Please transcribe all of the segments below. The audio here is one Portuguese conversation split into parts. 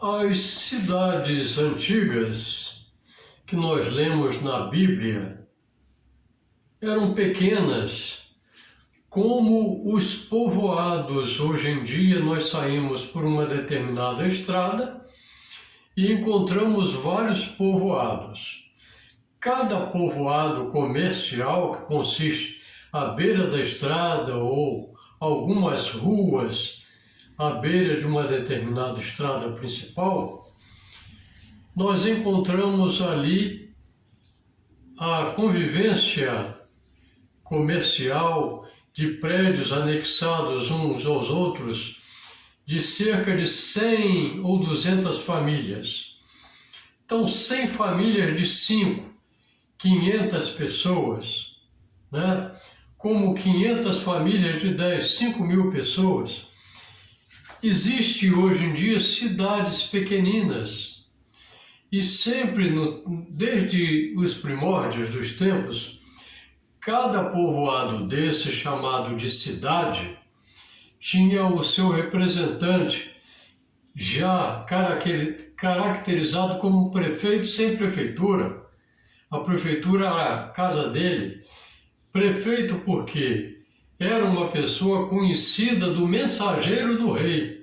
As cidades antigas que nós lemos na Bíblia eram pequenas, como os povoados. Hoje em dia nós saímos por uma determinada estrada e encontramos vários povoados. Cada povoado comercial, que consiste à beira da estrada ou algumas ruas à beira de uma determinada estrada principal, nós encontramos ali a convivência comercial de prédios anexados uns aos outros de cerca de 100 ou 200 famílias. Então, 100 famílias de 5, 500 pessoas, né? Como 500 famílias de 10, 5.000 pessoas. Existe hoje em dia cidades pequeninas e sempre, desde os primórdios dos tempos, cada povoado desse, chamado de cidade, tinha o seu representante, já caracterizado como prefeito sem prefeitura. A prefeitura era a casa dele. Prefeito porque era uma pessoa conhecida do mensageiro do rei.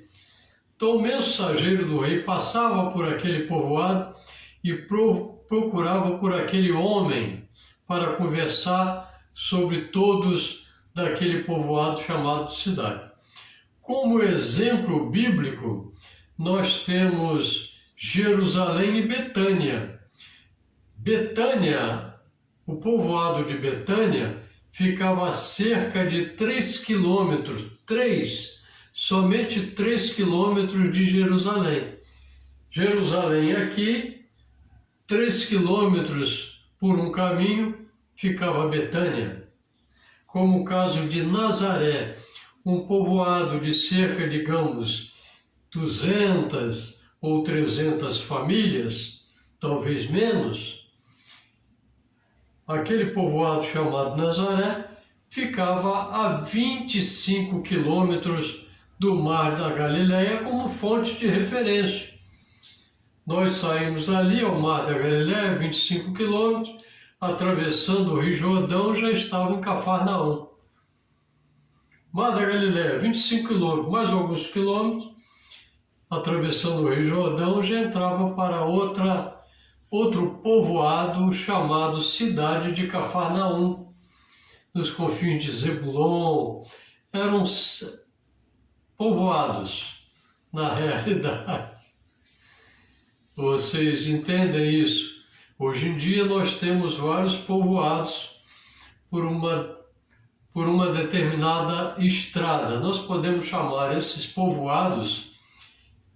Então o mensageiro do rei passava por aquele povoado e procurava por aquele homem para conversar sobre todos daquele povoado chamado cidade. Como exemplo bíblico, nós temos Jerusalém e Betânia. Betânia, o povoado de Betânia, ficava a cerca de 3 quilômetros, somente 3 quilômetros de Jerusalém. Jerusalém aqui, 3 quilômetros por um caminho, ficava Betânia. Como o caso de Nazaré, um povoado de cerca, digamos, 200 ou 300 famílias, talvez menos. Aquele povoado chamado Nazaré ficava a 25 quilômetros do Mar da Galileia como fonte de referência. Nós saímos dali ao Mar da Galileia, 25 quilômetros, atravessando o Rio Jordão, já estava em Cafarnaum. Mar da Galileia, 25 quilômetros, mais alguns quilômetros, atravessando o Rio Jordão, já entrava para outro povoado chamado Cidade de Cafarnaum, nos confins de Zebulon. Eram povoados, na realidade. Vocês entendem isso? Hoje em dia nós temos vários povoados por uma determinada estrada. Nós podemos chamar esses povoados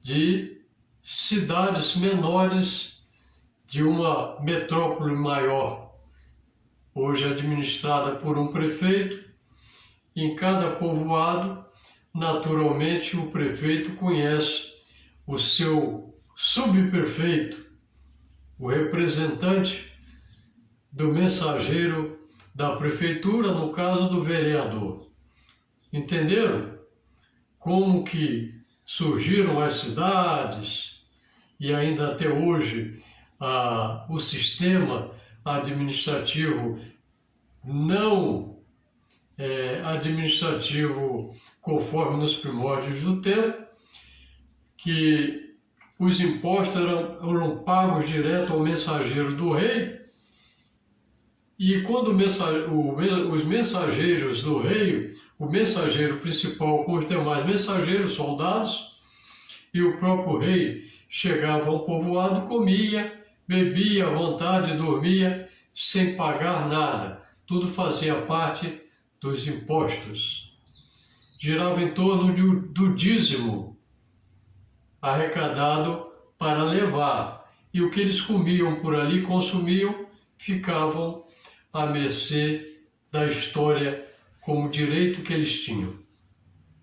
de cidades menores de uma metrópole maior, hoje administrada por um prefeito. Em cada povoado, naturalmente, o prefeito conhece o seu subprefeito, o representante do mensageiro da prefeitura, no caso do vereador. Entenderam? Como que surgiram as cidades e ainda até hoje o sistema administrativo não administrativo conforme nos primórdios do tempo, que os impostos eram pagos direto ao mensageiro do rei, e quando os mensageiros do rei, o mensageiro principal com os demais mensageiros, soldados, e o próprio rei chegava ao povoado, comia, bebia à vontade, dormia sem pagar nada. Tudo fazia parte dos impostos. Girava em torno do dízimo arrecadado para levar. E o que eles comiam por ali, consumiam, ficavam à mercê da história como direito que eles tinham.